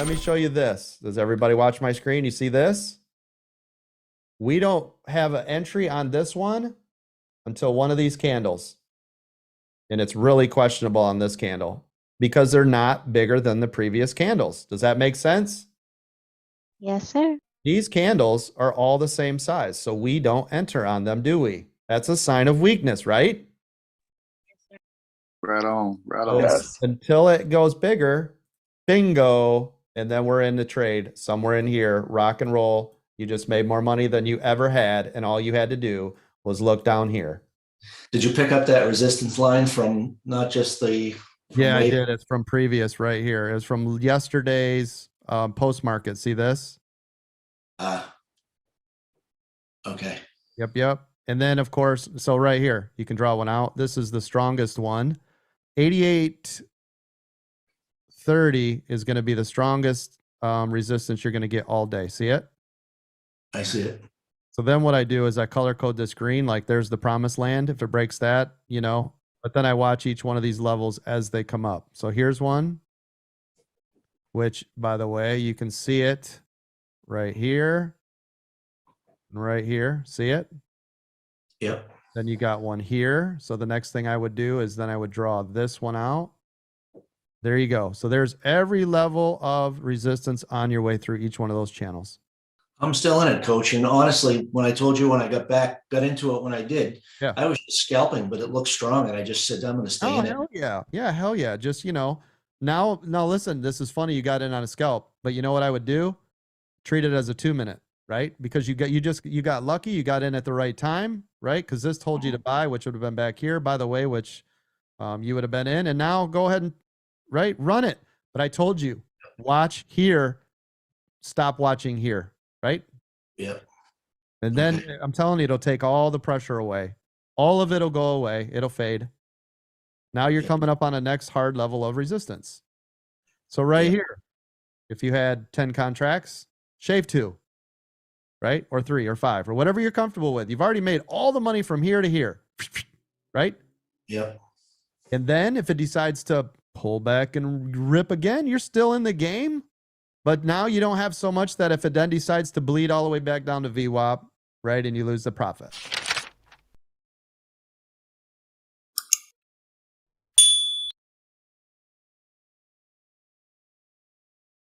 let me show you this. Does everybody watch my screen? You see this? We don't have an entry on this one until one of these candles. And it's really questionable on this candle because they're not bigger than the previous candles. Does that make sense? Yes, sir. These candles are all the same size, so we don't enter on them, do we? That's a sign of weakness, right? Right on. Right on. Yes. Until it goes bigger, bingo, and then we're in the trade somewhere in here, rock and roll. You just made more money than you ever had, and all you had to do was look down here. Did you pick up that resistance line from not just the? Yeah, I did. It's from previous right here. It was from yesterday's post market. See this? Okay. Yep. And then, of course, so right here, you can draw one out. This is the strongest one. 88.30 is going to be the strongest resistance you're going to get all day. See it? I see it. So then what I do is I color code this green, like there's the promised land. If it breaks that, you know, but then I watch each one of these levels as they come up. So here's one, which, by the way, you can see it right here and right here. See it? Yep. Then you got one here. So the next thing I would do is then I would draw this one out. There you go. So there's every level of resistance on your way through each one of those channels. I'm still in it, coach. And honestly, when I told you when I got into it when I did, Yeah. I was just scalping, but it looked strong. And I just said, I'm going to stay in it. Hell yeah. Yeah, hell yeah. Just, you know, now listen, this is funny. You got in on a scalp, but you know what I would do? Treat it as a 2-minute, right? Because you got lucky. You got in at the right time, right? Because this told you to buy, which would have been back here, by the way, which you would have been in. And now go ahead and run it. But I told you, watch here, stop watching here. Right? Yep. And then I'm telling you, it'll take all the pressure away. All of it'll go away. It'll fade. Now you're coming up on a next hard level of resistance. So right here, if you had 10 contracts, shave 2, right? Or 3 or 5 or whatever you're comfortable with. You've already made all the money from here to here, right? Yep. And then if it decides to pull back and rip again, you're still in the game. But now you don't have so much that if it then decides to bleed all the way back down to VWAP, right, and you lose the profit.